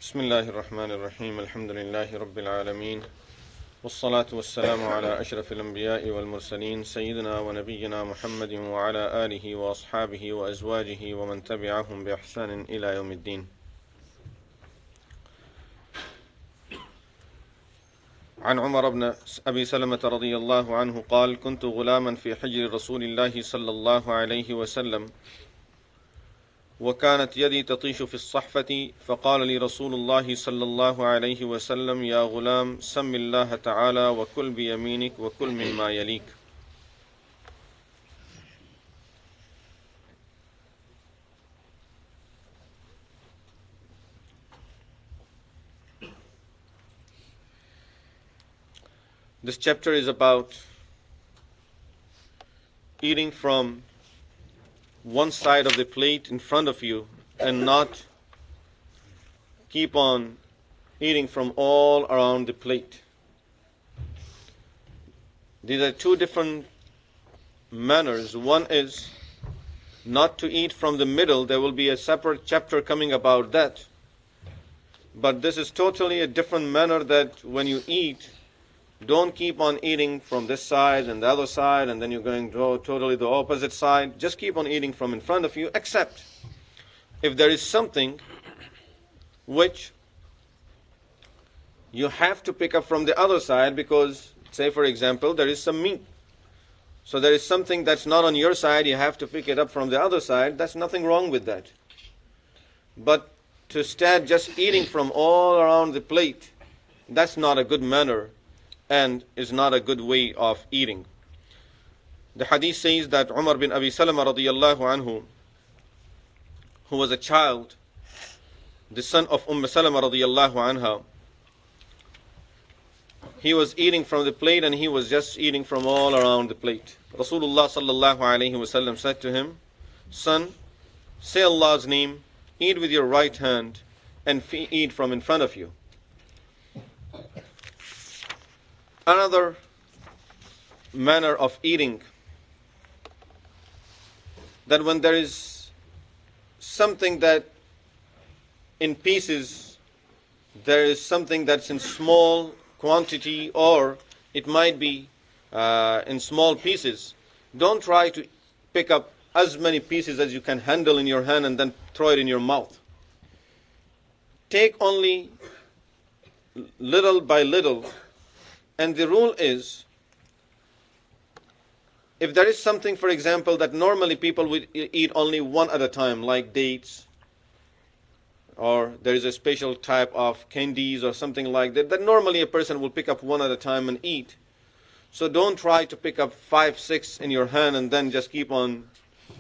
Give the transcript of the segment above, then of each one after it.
Bismillahirrahmanirrahim. Alhamdulillahi Rabbil Alameen. Wassalatu wassalamu ala ashrafil anbiya'i wal mursaleen. Sayyidina wa nabiyyina Muhammadin wa ala alihi wa ashabihi wa azwajihi wa man tabi'ahum bi ihsanin ila yawmiddin. عن عمر بن أبي سلمة رضي الله عنه قال كنت غلاما في حجر رسول الله صلى الله عليه وسلم وكانت يدي تطيش في الصحفة فقال لي رسول الله صلى الله عليه وسلم يا غلام سم الله تعالى وكل بيمينك وكل مما يليك. This chapter is about eating from one side of the plate in front of you and not keep on eating from all around the plate. These are two different manners. One is not to eat from the middle. There will be a separate chapter coming about that. But this is totally a different manner, that when you eat, don't keep on eating from this side and the other side, and then you're going to totally the opposite side. Just keep on eating from in front of you, except if there is something which you have to pick up from the other side, because, say for example, there is some meat. So there is something that's not on your side, you have to pick it up from the other side. That's nothing wrong with that. But to start just eating from all around the plate, that's not a good manner and is not a good way of eating. The hadith says that Umar bin Abi Salama radiyallahu anhu, who was a child, the son of Salama radiyallahu anha, he was eating from the plate and he was just eating from all around the plate. Rasulullah sallallahu alayhi wasallam said to him, son, say Allah's name, eat with your right hand and eat from in front of you. Another manner of eating, that when there is something that in pieces, there is something that's in small quantity, or it might be in small pieces, don't try to pick up as many pieces as you can handle in your hand and then throw it in your mouth. Take only little by little. And the rule is, if there is something, for example, that normally people would eat only one at a time, like dates, or there is a special type of candies or something like that, that normally a person will pick up one at a time and eat. So don't try to pick up 5, 6 in your hand and then just keep on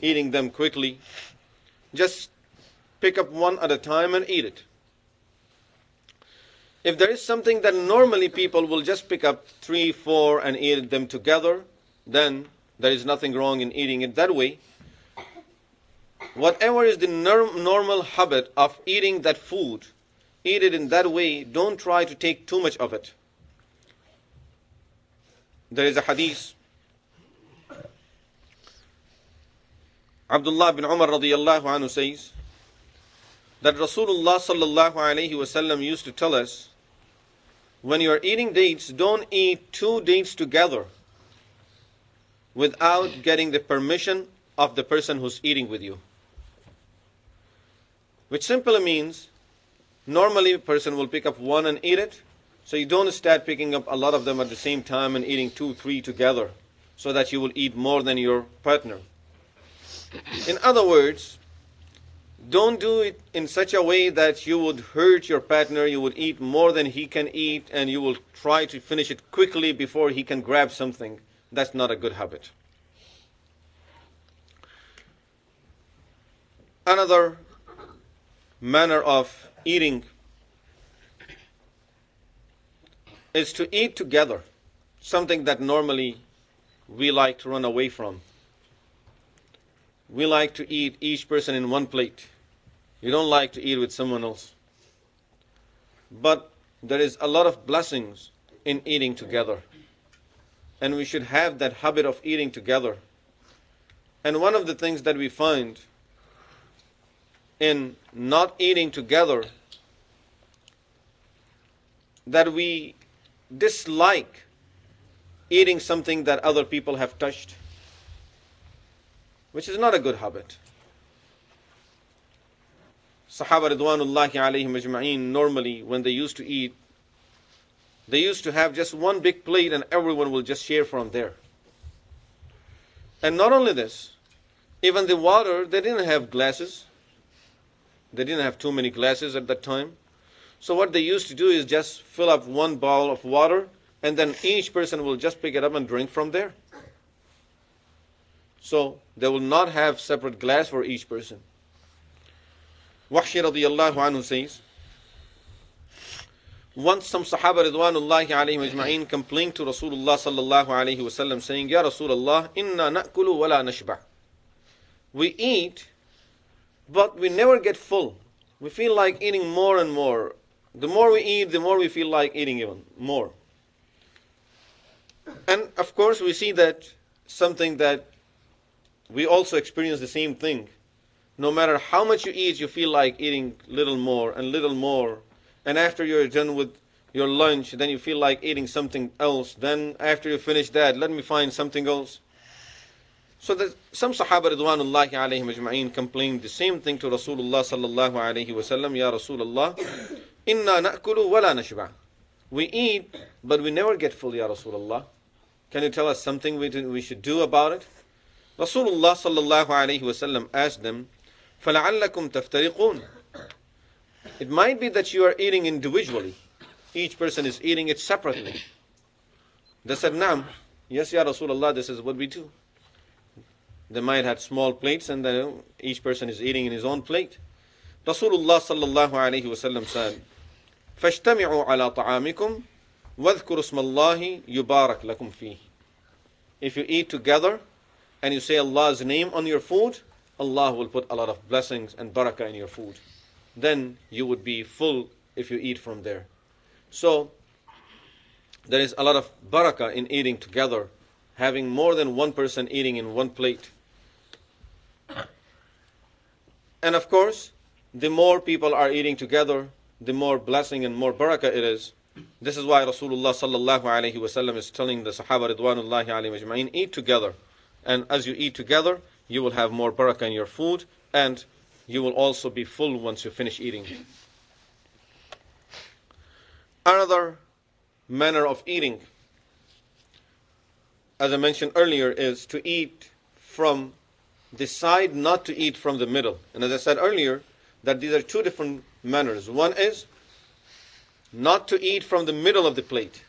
eating them quickly. Just pick up one at a time and eat it. If there is something that normally people will just pick up 3, 4 and eat them together, then there is nothing wrong in eating it that way. Whatever is the normal habit of eating that food, eat it in that way. Don't try to take too much of it. There is a hadith. Abdullah bin Umar radiyallahu anhu says that Rasulullah sallallahu alayhi wasallam used to tell us, when you are eating dates, don't eat 2 dates together without getting the permission of the person who's eating with you. Which simply means, normally a person will pick up one and eat it, so you don't start picking up a lot of them at the same time and eating 2, 3 together, so that you will eat more than your partner. In other words, don't do it in such a way that you would hurt your partner, you would eat more than he can eat, and you will try to finish it quickly before he can grab something. That's not a good habit. Another manner of eating is to eat together, something that normally we like to run away from. We like to eat each person in one plate. You don't like to eat with someone else. But there is a lot of blessings in eating together. And we should have that habit of eating together. And one of the things that we find in not eating together that we dislike eating something that other people have touched, which is not a good habit. Sahaba Ridwanullahi alayhim ajma'een, normally when they used to eat, they used to have just one big plate and everyone will just share from there. And not only this, even the water, they didn't have glasses. They didn't have too many glasses at that time. So what they used to do is just fill up one bowl of water and then each person will just pick it up and drink from there. So they will not have separate glass for each person. Wahshi radiyallahu anhu says, once some Sahaba Ridwanullahi alayhim ajma'een complained to Rasulullah sallallahu alayhi wasallam saying, Ya Rasulullah, inna na'kulu wa la nashba'. We eat, but we never get full. We feel like eating more and more. The more we eat, the more we feel like eating even more. And of course we see that something that we also experience the same thing. No matter how much you eat, you feel like eating little more and little more. And after you're done with your lunch, then you feel like eating something else. Then after you finish that, let me find something else. So that some Sahaba Ridwanullahi alayhim ajma'een complained the same thing to Rasulullah sallallahu alayhi wasallam. Ya Rasulullah, inna na'kulu wa la nashba'. We eat, but we never get full, Ya Rasulullah. Can you tell us something we should do about it? Rasulullah sallallahu alayhi wasallam asked them, فَلَعَلَّكُمْ تَفْتَرِقُونَ. It might be that you are eating individually. Each person is eating it separately. They said, Naam, yes, Ya Rasulullah, this is what we do. They might have small plates and then each person is eating in his own plate. Rasulullah sallallahu alayhi wasallam said, فَاشْتَمِعُوا عَلَى طَعَامِكُمْ وَاذْكُرُوا اسْمَ اللَّهِ يُبَارَكْ لَكُمْ فِيهِ. If you eat together and you say Allah's name on your food, Allah will put a lot of blessings and barakah in your food. Then you would be full if you eat from there. So there is a lot of barakah in eating together, having more than one person eating in one plate. And of course, the more people are eating together, the more blessing and more barakah it is. This is why Rasulullah sallallahu alayhi wasallam is telling the Sahaba Ridwanullahi alayhim ajma'een, eat together. And as you eat together, you will have more barakah in your food, and you will also be full once you finish eating. Another manner of eating, as I mentioned earlier, is to eat from the side, not to eat from the middle. And as I said earlier, that these are two different manners. One is not to eat from the middle of the plate.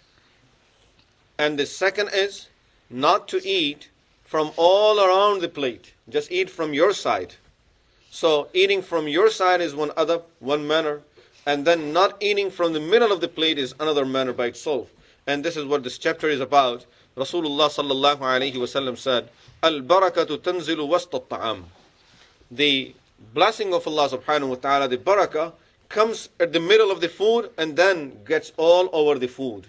And the second is not to eat from all around the plate. Just eat from your side. So eating from your side is one manner, and then not eating from the middle of the plate is another manner by itself. And this is what this chapter is about. Rasulullah sallallahu alayhi wasallam said, Al-barakatu tanzilu wasta at-ta'am. The blessing of Allah subhanahu wa ta'ala, the barakah, comes at the middle of the food and then gets all over the food.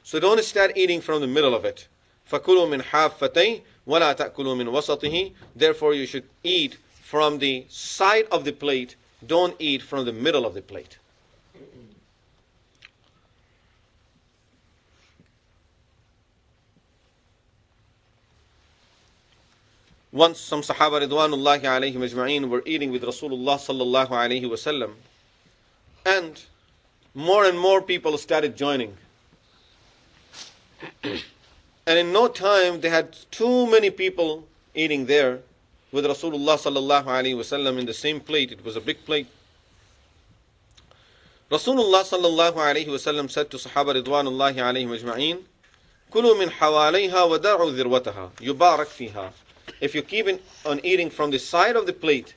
So don't start eating from the middle of it. فَكُلُوا مِنْ حَافَّتَيْهِ وَلَا تَأْكُلُوا مِنْ وَسَطِهِ. Therefore you should eat from the side of the plate. Don't eat from the middle of the plate. Once some Sahaba Ridwanullahi alayhim ajma'een were eating with Rasulullah sallallahu alayhi wasallam, and more people started joining. And in no time they had too many people eating there with Rasulullah sallallahu alayhi wasallam in the same plate. It was a big plate. Rasulullah sallallahu alayhi wasallam said to Sahaba Ridwanullahi alayhim ajma'een, Kulu min hawalayha wa da'u dhirwataha, yubarak fiha. If you keep on eating from the side of the plate,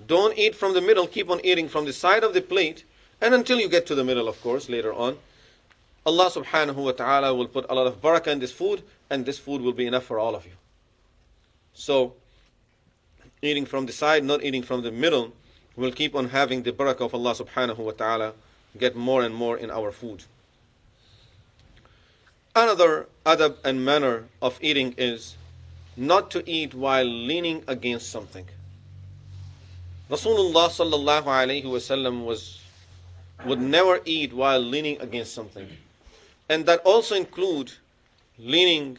don't eat from the middle, keep on eating from the side of the plate, and until you get to the middle, of course, later on, Allah subhanahu wa ta'ala will put a lot of barakah in this food, and this food will be enough for all of you. So, eating from the side, not eating from the middle, will keep on having the barakah of Allah subhanahu wa ta'ala get more and more in our food. Another adab and manner of eating is not to eat while leaning against something. Rasulullah sallallahu alayhi wasallam was would never eat while leaning against something. And that also includes leaning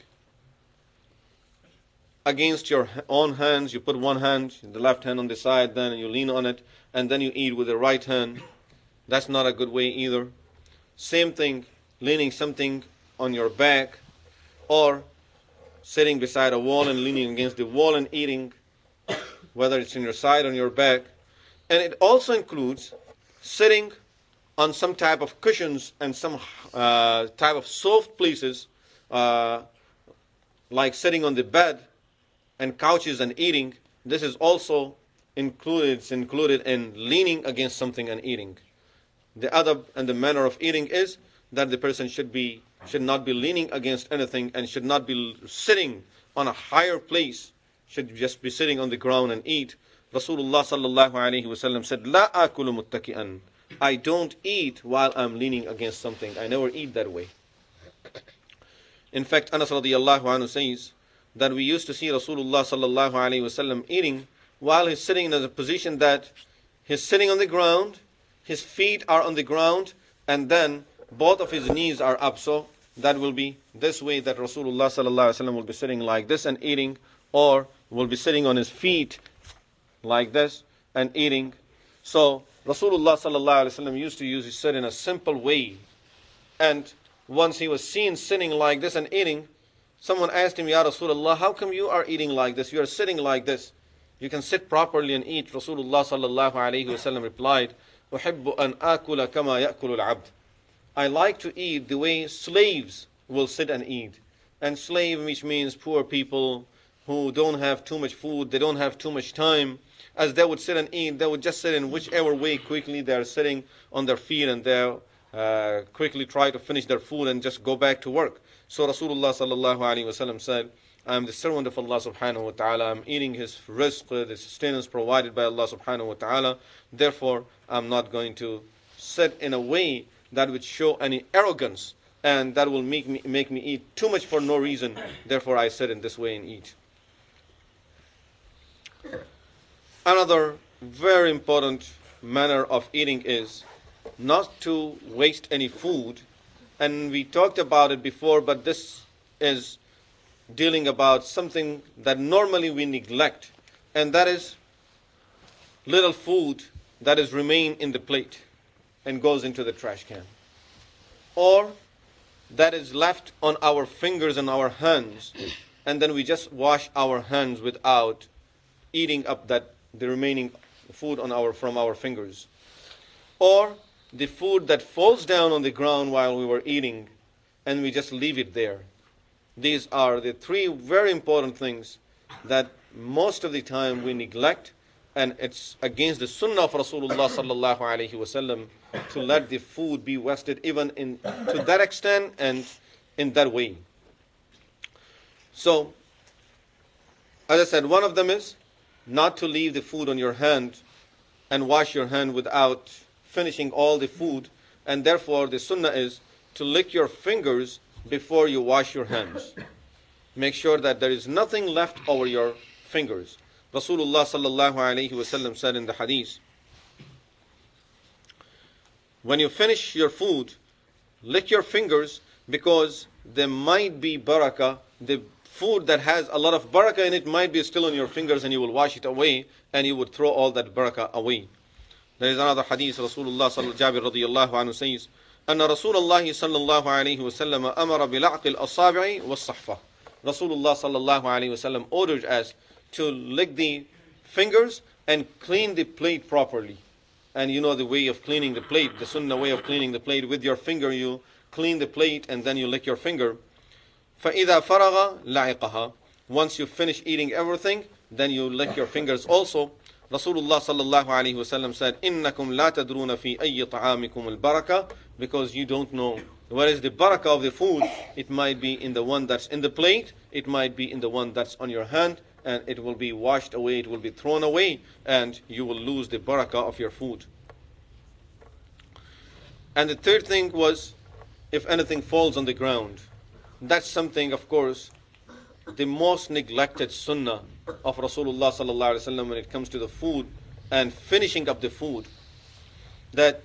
against your own hands. You put one hand, the left hand on the side, then you lean on it, and then you eat with the right hand. That's not a good way either. Same thing, leaning something on your back, or sitting beside a wall and leaning against the wall and eating, whether it's on your side or on your back. And it also includes sitting on some type of cushions and some type of soft places, like sitting on the bed and couches and eating. This is also included. It's included in leaning against something and eating. The adab and the manner of eating is that the person should not be leaning against anything and should not be sitting on a higher place. Should just be sitting on the ground and eat. Rasulullah sallallahu alaihi wasallam said, "La akulu muttaki'an." I don't eat while I'm leaning against something. I never eat that way. In fact, Anas radiyallahu anhu says that we used to see Rasulullah sallallahu alaihi wasallam eating while he's sitting in a position that he's sitting on the ground, his feet are on the ground, and then both of his knees are up. So that will be this way that Rasulullah sallallahu alaihi wasallam will be sitting like this and eating, or will be sitting on his feet like this and eating. So Rasulullah sallallahu alaihi wasallam used to sit in a simple way. And once he was seen sitting like this and eating, someone asked him, "Ya Rasulullah, how come you are eating like this? You are sitting like this. You can sit properly and eat." Rasulullah sallallahu alaihi wasallam replied, "Uhibbu an akula kama ya'kulu al-'abd." I like to eat the way slaves will sit and eat. And slave, which means poor people who don't have too much food, they don't have too much time. As they would sit and eat, they would just sit in whichever way quickly they are sitting on their feet, and they quickly try to finish their food and just go back to work. So Rasulullah sallallahu alaihi wasallam said, "I am the servant of Allah subhanahu wa ta'ala. I'm eating his rizq, the sustenance provided by Allah subhanahu wa ta'ala. Therefore, I'm not going to sit in a way that would show any arrogance, and that will make me eat too much for no reason. Therefore, I sit in this way and eat." Another very important manner of eating is not to waste any food. And we talked about it before, but this is dealing about something that normally we neglect, and that is little food that is remain in the plate and goes into the trash can, or that is left on our fingers and our hands, and then we just wash our hands without eating up the remaining food from our fingers, or the food that falls down on the ground while we were eating and we just leave it there. These are the three very important things that most of the time we neglect, and it's against the sunnah of Rasulullah sallallahu alaihi wasallam to let the food be wasted even to that extent and in that way. So, as I said, one of them is not to leave the food on your hand and wash your hand without finishing all the food, and therefore the sunnah is to lick your fingers before you wash your hands. Make sure that there is nothing left over your fingers. Rasulullah sallallahu alaihi wasallam said in the hadith, when you finish your food, lick your fingers, because there might be barakah. The food that has a lot of barakah in it might be still on your fingers, and you will wash it away and you would throw all that barakah away. There is another hadith. Rasulullah Jabir radiyallahu anhu says, "Anna Rasulullah sallallahu alayhi wa sallam amara bil'aqil asabi'i was-sahfa." Rasulullah sallallahu alayhi wa sallam ordered us to lick the fingers and clean the plate properly. And you know the way of cleaning the plate, the sunnah way of cleaning the plate. With your finger you clean the plate and then you lick your finger. فَإِذَا فَرَغَ لَعِقَهَا. Once you finish eating everything, then you lick your fingers also. Rasulullah sallallahu alaihi wasallam said, "Innakum la tadruna fi ayyi ta'amikum al-baraka," because you don't know what is the barakah of the food. It might be in the one that's in the plate, it might be in the one that's on your hand, and it will be washed away, it will be thrown away, and you will lose the barakah of your food. And the third thing was, if anything falls on the ground, that's something, of course, the most neglected sunnah of Rasulullah sallallahu alaihi wasallam when it comes to the food and finishing up the food, that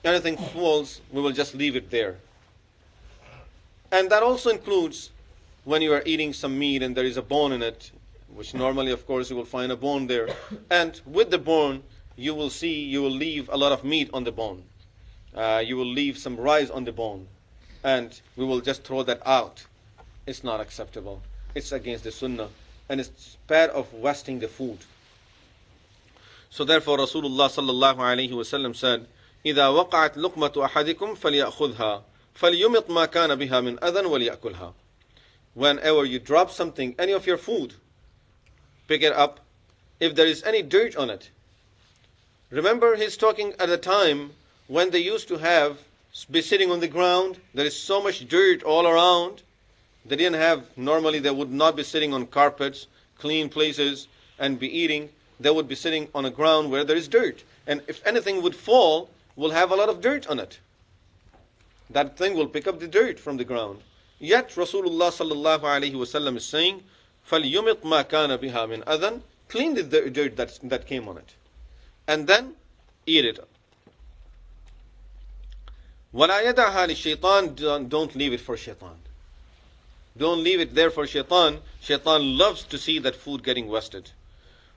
anything falls, we will just leave it there. And that also includes when you are eating some meat and there is a bone in it, which normally, of course, you will find a bone there. And with the bone, you will leave a lot of meat on the bone. You will leave some rice on the bone. And we will just throw that out. It's not acceptable. It's against the sunnah. And it's part of wasting the food. So therefore, Rasulullah sallallahu alayhi wa sallam said, إِذَا وَقَعَتْ لُقْمَةُ أَحَدِكُمْ فَلْيَأْخُذْهَا فَلْيُمِطْ مَا كَانَ بِهَا مِنْ أَذًى وَلْيَأْكُلْهَا. Whenever you drop something, any of your food, pick it up. If there is any dirt on it. Remember, he's talking at a time when they used to be sitting on the ground. There is so much dirt all around. They didn't have, normally they would not be sitting on carpets, clean places, and be eating. They would be sitting on a ground where there is dirt. And if anything would fall, will have a lot of dirt on it. That thing will pick up the dirt from the ground. Yet Rasulullah sallallahu alaihi wasallam is saying, فَلْيُمِطْ مَا كَانَ بِهَا مِنْ أَذًى. Clean the dirt that came on it. And then eat it. وَلَا يَدَعْهَا لِلشَّيْطَانِ. Don't leave it for shaitan. Don't leave it there for shaitan. Shaitan loves to see that food getting wasted.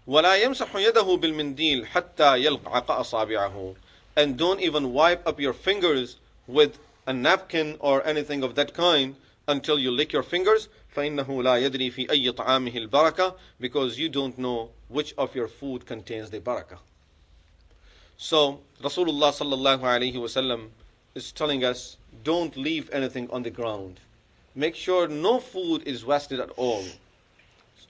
وَلَا يَمْسَحُ يَدَهُ بِالْمِنْدِيلِ حَتَّى يَلْقَعَ أَصَابِعَهُ. And don't even wipe up your fingers with a napkin or anything of that kind until you lick your fingers. فَإِنَّهُ لَا يَدْرِي فِي أَيِّ طَعَامِهِ الْبَرَكَةِ. Because you don't know which of your food contains the barakah. So Rasulullah sallallahu alayhi wasallam is telling us, don't leave anything on the ground. Make sure no food is wasted at all.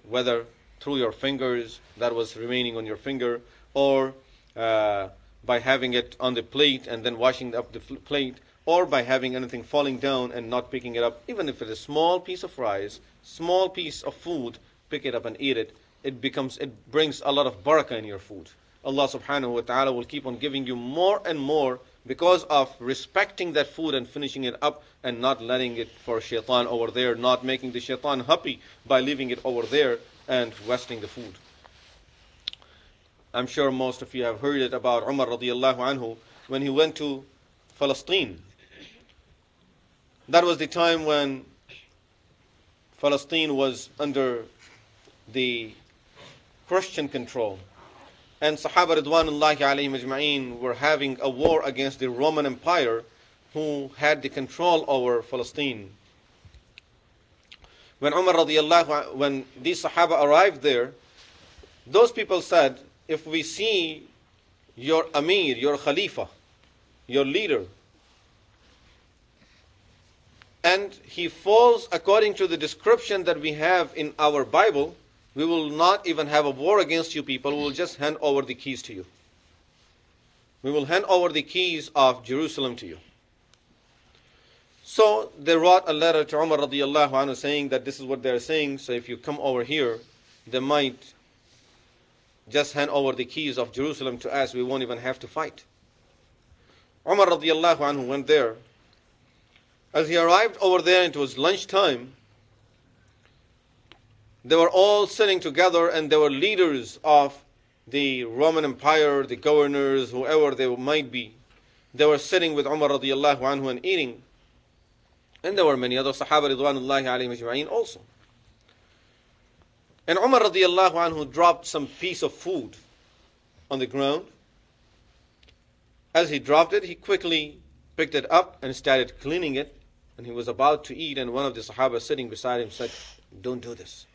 Whether through your fingers, that was remaining on your finger, or by having it on the plate and then washing up the plate, or by having anything falling down and not picking it up. Even if it is a small piece of rice, small piece of food, pick it up and eat it. It brings a lot of barakah in your food. Allah subhanahu wa ta'ala will keep on giving you more and more because of respecting that food and finishing it up and not letting it for shaitan over there, not making the shaitan happy by leaving it over there and wasting the food. I'm sure most of you have heard it about Umar radiallahu anhu when he went to Palestine. That was the time when Palestine was under the Christian control. And Sahaba Ridwanullahi alayhim ajma'een were having a war against the Roman Empire who had the control over Palestine. When when these Sahaba arrived there, those people said, if we see your Amir, your Khalifa, your leader, and he falls according to the description that we have in our Bible, we will not even have a war against you people. We will just hand over the keys to you. We will hand over the keys of Jerusalem to you. So they wrote a letter to Umar radiallahu anhu saying that this is what they are saying. So if you come over here, they might just hand over the keys of Jerusalem to us. We won't even have to fight. Umar radiallahu anhu went there. As he arrived over there, it was lunchtime. They were all sitting together and they were leaders of the Roman Empire, the governors, whoever they might be. They were sitting with Umar radiallahu anhu and eating. And there were many other Sahaba ridwanullahi alayhim ajma'een also. And Umar radiallahu anhu dropped some piece of food on the ground. As he dropped it, he quickly picked it up and started cleaning it. And he was about to eat, and one of the Sahaba sitting beside him said, "Don't do this."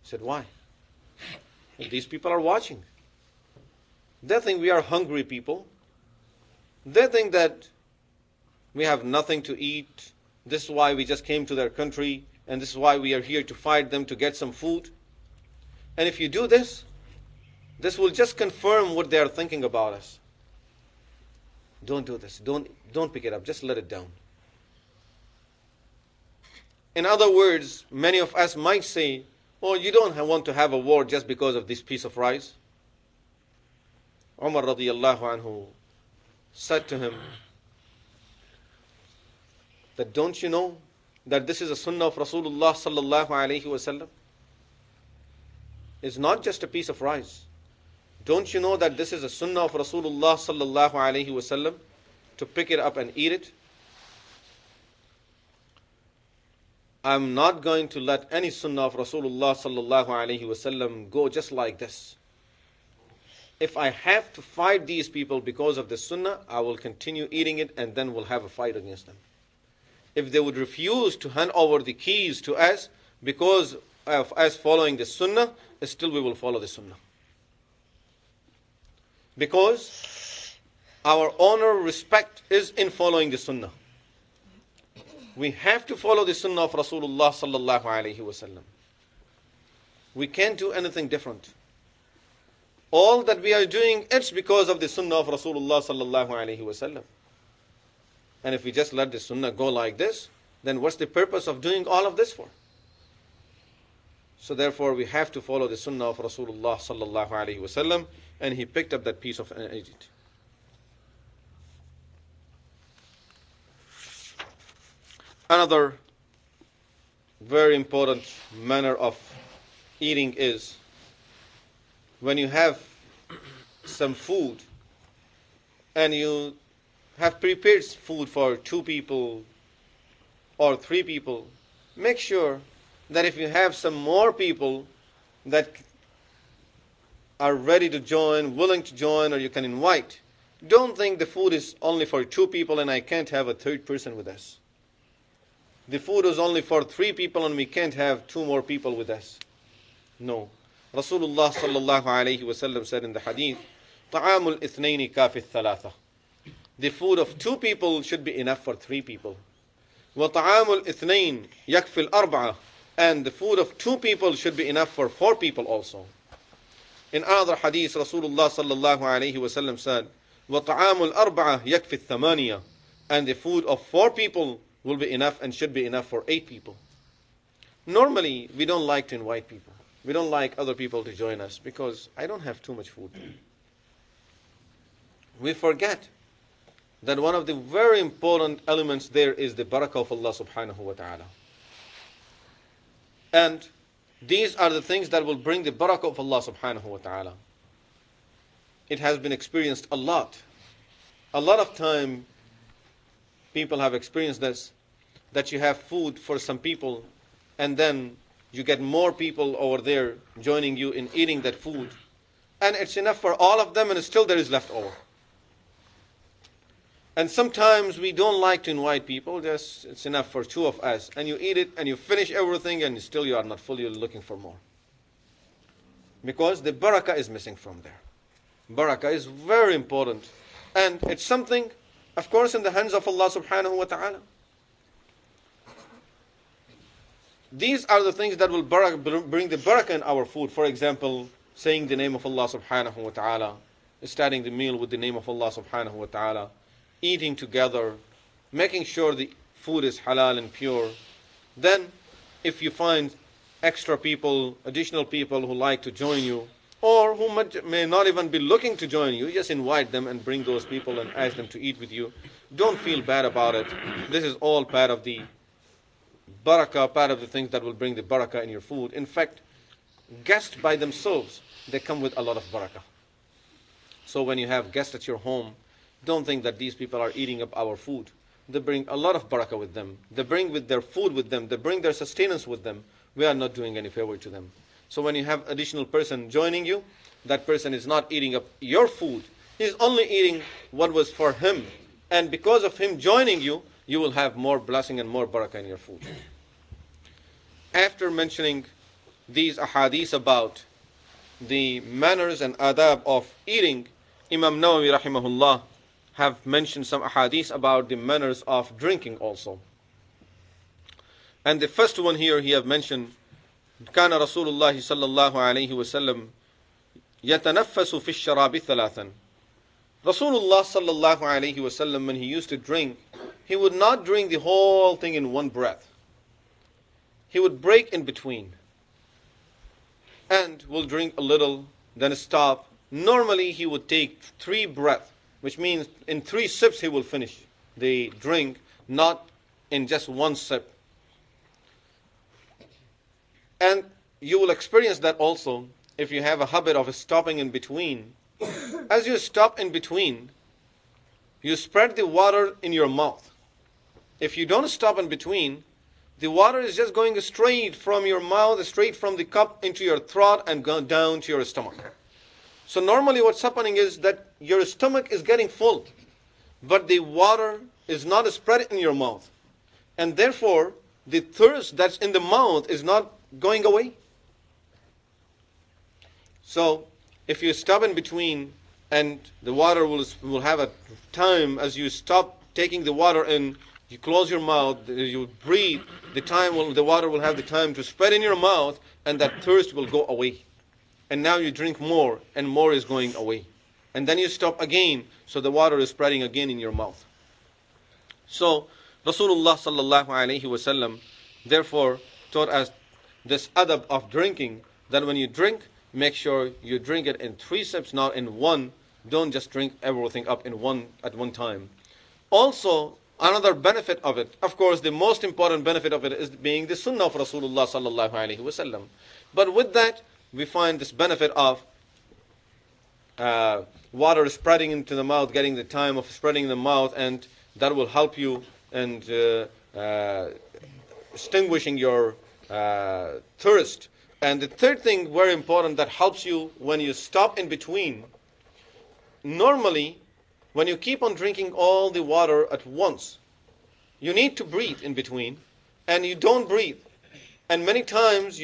He said, "Why?" "Well, these people are watching. They think we are hungry people. They think that we have nothing to eat. This is why we just came to their country, and this is why we are here to fight them to get some food. And if you do this, this will just confirm what they are thinking about us. Don't do this. Don't pick it up. Just let it down." In other words, many of us might say, "Oh, you don't want to have a war just because of this piece of rice." Umar radiallahu anhu said to him that, "Don't you know that this is a sunnah of Rasulullah sallallahu alayhi wasallam? It's not just a piece of rice. Don't you know that this is a sunnah of Rasulullah sallallahu alaihi wasallam to pick it up and eat it? I'm not going to let any sunnah of Rasulullah sallallahu alaihi wasallam go just like this. If I have to fight these people because of the sunnah, I will continue eating it and then we'll have a fight against them. If they would refuse to hand over the keys to us because of us following the sunnah, still we will follow the sunnah. Because our honor, respect is in following the sunnah. We have to follow the sunnah of Rasulullah sallallahu alaihi wasallam. We can't do anything different. All that we are doing, it's because of the sunnah of Rasulullah sallallahu alaihi wasallam. And if we just let the sunnah go like this, then what's the purpose of doing all of this for? So therefore we have to follow the sunnah of Rasulullah sallallahu alaihi wasallam, and he picked up that piece of and ate it. Another very important manner of eating is when you have some food and you have prepared food for 2 people or 3 people, make sure that if you have some more people that are ready to join, willing to join, or you can invite, don't think the food is only for 2 people and I can't have a 3rd person with us. The food is only for 3 people and we can't have 2 more people with us. No. Rasulullah sallallahu alayhi wasallam said in the hadith, طَعَامُ الْإِثْنَيْنِ كَافِ الثَّلَاثَةِ. The food of 2 people should be enough for 3 people. وَطَعَامُ الْإِثْنَيْنِ يَكْفِ الْأَرْبَعَةِ. And the food of 2 people should be enough for 4 people also. In another hadith, Rasulullah sallallahu alayhi wasallam said, وَطَعَامُ الْأَرْبَعَةِ يَكْفِ الثَّمَانِيَةِ. And the food of 4 people will be enough and should be enough for 8 people. Normally, we don't like to invite people. We don't like other people to join us because I don't have too much food. We forget that one of the very important elements there is the barakah of Allah subhanahu wa ta'ala. And these are the things that will bring the barakah of Allah subhanahu wa ta'ala. It has been experienced a lot. A lot of time people have experienced this, that you have food for some people and then you get more people over there joining you in eating that food. And it's enough for all of them and still there is left over. And sometimes we don't like to invite people, just it's enough for 2 of us. And you eat it and you finish everything and still you are not full, you're looking for more. Because the barakah is missing from there. Barakah is very important. And it's something, of course, in the hands of Allah subhanahu wa ta'ala. These are the things that will bring the barakah in our food. For example, saying the name of Allah subhanahu wa ta'ala, starting the meal with the name of Allah subhanahu wa ta'ala, eating together, making sure the food is halal and pure. Then, if you find extra people, additional people who like to join you, or who may not even be looking to join you, just invite them and bring those people and ask them to eat with you. Don't feel bad about it. This is all part of the barakah, part of the things that will bring the barakah in your food. In fact, guests by themselves, they come with a lot of barakah. So when you have guests at your home, don't think that these people are eating up our food. They bring a lot of barakah with them. They bring with their food with them. They bring their sustenance with them. We are not doing any favor to them. So when you have additional person joining you, that person is not eating up your food. He is only eating what was for him. And because of him joining you, you will have more blessing and more barakah in your food. After mentioning these ahadith about the manners and adab of eating, Imam Nawawi rahimahullah have mentioned some ahadith about the manners of drinking also. And the first one here he have mentioned, كان رسول الله صلى الله عليه وسلم يتنفس في الشراب ثلاثا. Rasulullah sallallahu alayhi wasallam, when he used to drink, he would not drink the whole thing in one breath. He would break in between and will drink a little, then stop. Normally he would take 3 breaths, which means in 3 sips he will finish the drink, not in just 1 sip. And you will experience that also if you have a habit of stopping in between, as you stop in between, you spread the water in your mouth. If you don't stop in between, the water is just going straight from your mouth, straight from the cup into your throat and go down to your stomach. So normally what's happening is that your stomach is getting full, but the water is not spread in your mouth. And therefore, the thirst that's in the mouth is not going away. So, if you stop in between, and the water will have a time as you stop taking the water in, you close your mouth, you breathe, the water will have the time to spread in your mouth, and that thirst will go away. And now you drink more, and more is going away. And then you stop again, so the water is spreading again in your mouth. So, Rasulullah sallallahu alayhi wasallam therefore taught us this adab of drinking, that when you drink, make sure you drink it in 3 sips, not in one. Don't just drink everything up at one time. Also, another benefit of it, of course, the most important benefit of it is being the sunnah of Rasulullah sallallahu alayhi wasallam. But with that, we find this benefit of water spreading into the mouth, getting the time of spreading in the mouth, and that will help you in extinguishing your thirst. And the third thing, very important, that helps you when you stop in between. Normally, when you keep on drinking all the water at once, you need to breathe in between, and you don't breathe. And many times,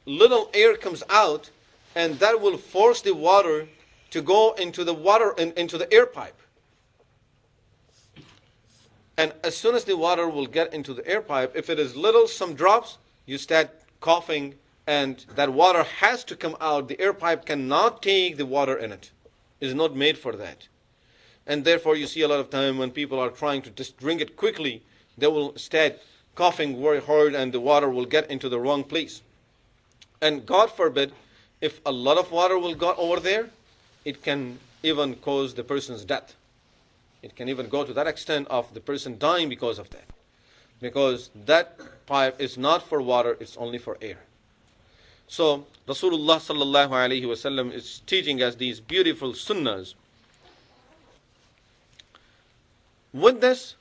little air comes out, and that will force the water to go into the air pipe. And as soon as the water will get into the air pipe, if it is some drops, you start coughing, and that water has to come out. The air pipe cannot take the water in it. It is not made for that. And therefore you see a lot of time when people are trying to just drink it quickly, they will start coughing very hard, and the water will get into the wrong place. And God forbid, if a lot of water will go over there, it can even cause the person's death. It can even go to that extent of the person dying because of that. Because that pipe is not for water, it's only for air. So, Rasulullah sallallahu alayhi wasallam is teaching us these beautiful sunnahs. With this,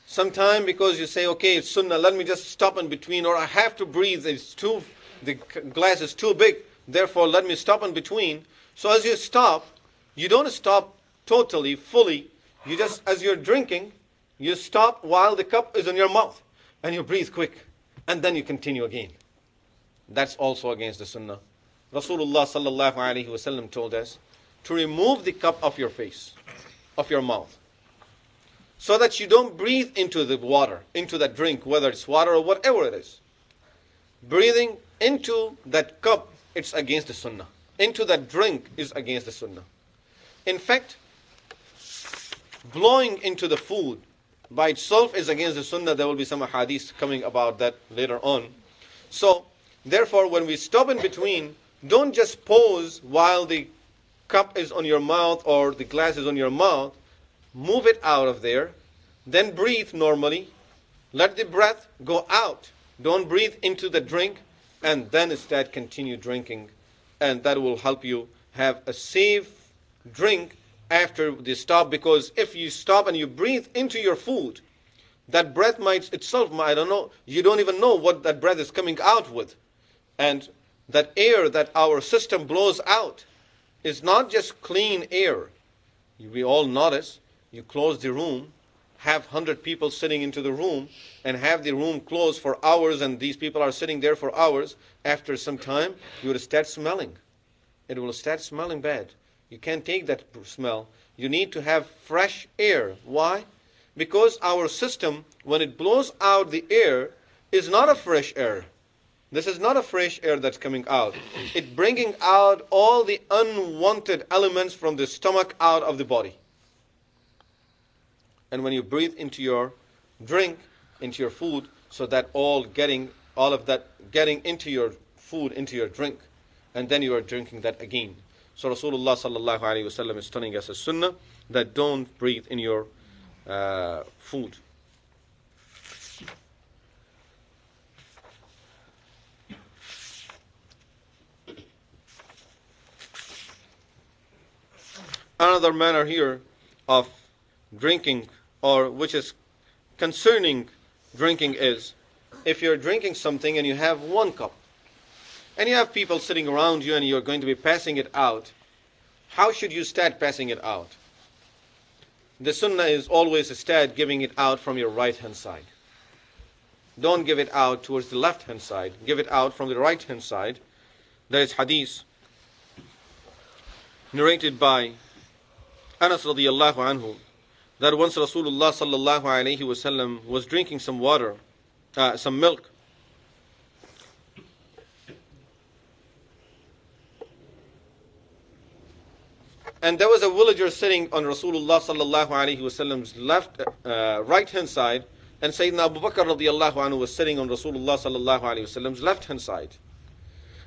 sometime because you say, okay, it's sunnah, let me just stop in between, or I have to breathe, the glass is too big, therefore let me stop in between. So as you stop, you don't stop totally, fully. You just, as you're drinking, you stop while the cup is in your mouth, and you breathe quick, and then you continue again. That's also against the sunnah. Rasulullah sallallahu alaihi wasallam told us to remove the cup of your face, of your mouth, so that you don't breathe into the water, into that drink, whether it's water or whatever it is. Breathing into that cup, it's against the sunnah. Into that drink is against the sunnah. In fact, blowing into the food by itself is against the sunnah. There will be some hadith coming about that later on. So, therefore, when we stop in between, don't just pause while the cup is on your mouth or the glass is on your mouth. Move it out of there. Then breathe normally. Let the breath go out. Don't breathe into the drink. And then instead continue drinking. And that will help you have a safe drink after the stop. Because if you stop and you breathe into your food, that breath might itself, I don't know, you don't even know what that breath is coming out with. And that air that our system blows out is not just clean air. We all notice, you close the room, have 100 people sitting into the room, and have the room closed for hours, and these people are sitting there for hours. After some time, you will start smelling. It will start smelling bad. You can't take that smell. You need to have fresh air. Why? Because our system, when it blows out the air, is not a fresh air. This is not a fresh air that's coming out. It's bringing out all the unwanted elements from the stomach out of the body. And when you breathe into your drink, into your food, so that all of that getting into your food, into your drink, and then you are drinking that again. So Rasulullah sallallahu alaihi wasallam is telling us a sunnah that don't breathe in your food. Another manner here of drinking, or which is concerning drinking, is if you're drinking something and you have one cup, and you have people sitting around you and you're going to be passing it out, how should you start passing it out? The sunnah is always start giving it out from your right hand side. Don't give it out towards the left hand side. Give it out from the right hand side. There is hadith narrated by Anas radiyallahu anhu that once Rasulullah sallallahu alayhi wasallam was drinking some water, some milk. And there was a villager sitting on Rasulullah sallallahu alayhi wasallam's right hand side, and Sayyidina Abu Bakr radiyallahu anhu was sitting on Rasulullah sallallahu alayhi wasallam's left hand side.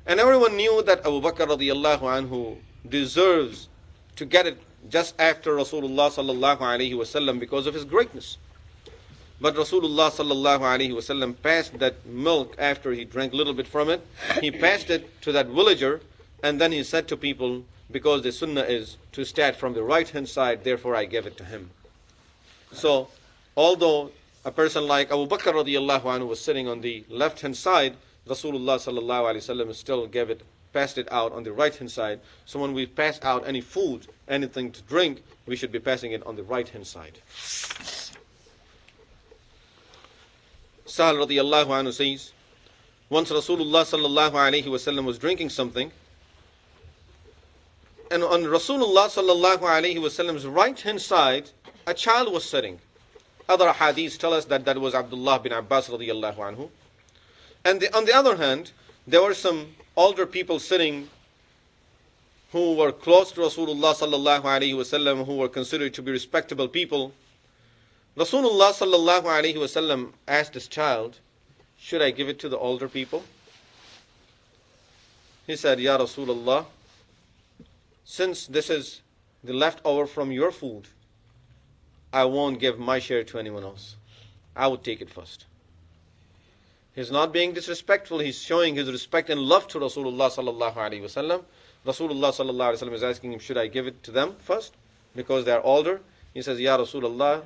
And everyone knew that Abu Bakr radiyallahu anhu deserves to get it just after Rasulullah sallallahu alayhi wasallam because of his greatness. But Rasulullah sallallahu alayhi wasallam passed that milk after he drank a little bit from it. He passed it to that villager, and then he said to people, because the sunnah is to start from the right hand side, therefore I gave it to him. So, although a person like Abu Bakr radiyallahu anhu was sitting on the left hand side, Rasulullah sallallahu alayhi wasallam still passed it out on the right hand side. So when we pass out any food, anything to drink, we should be passing it on the right hand side. Sahal radiyallahu anhu says, once Rasulullah sallallahu alayhi wasallam was drinking something, and on Rasulullah sallallahu alayhi wasallam's right hand side, a child was sitting. Other hadiths tell us that that was Abdullah bin Abbas radiyallahu anhu. And on the other hand, there were some older people sitting who were close to Rasulullah sallallahu alayhi wasallam, who were considered to be respectable people. Rasulullah sallallahu alayhi wasallam asked this child, should I give it to the older people? He said, Ya Rasulullah, since this is the leftover from your food, I won't give my share to anyone else. I would take it first. He's not being disrespectful. He's showing his respect and love to Rasulullah sallallahu alaihi wasallam. Rasulullah sallallahu alaihi wasallam is asking him, should I give it to them first? Because they are older. He says, Ya Rasulullah,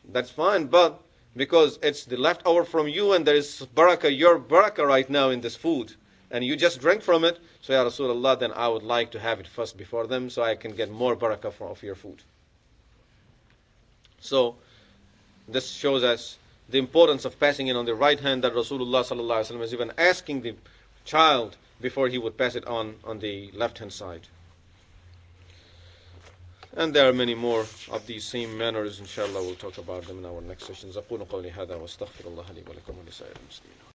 that's fine, but because it's the leftover from you and there is barakah, your barakah right now in this food, and you just drank from it, so Ya Rasulullah, then I would like to have it first before them so I can get more barakah of your food. So, this shows us the importance of passing it on the right hand, that Rasulullah sallallahu alaihi wasallam is even asking the child before he would pass it on the left hand side. And there are many more of these same manners. Inshallah, we'll talk about them in our next sessions. أقول قولي هذا وأستغفر الله لي ولكم ولسائر المسلمين.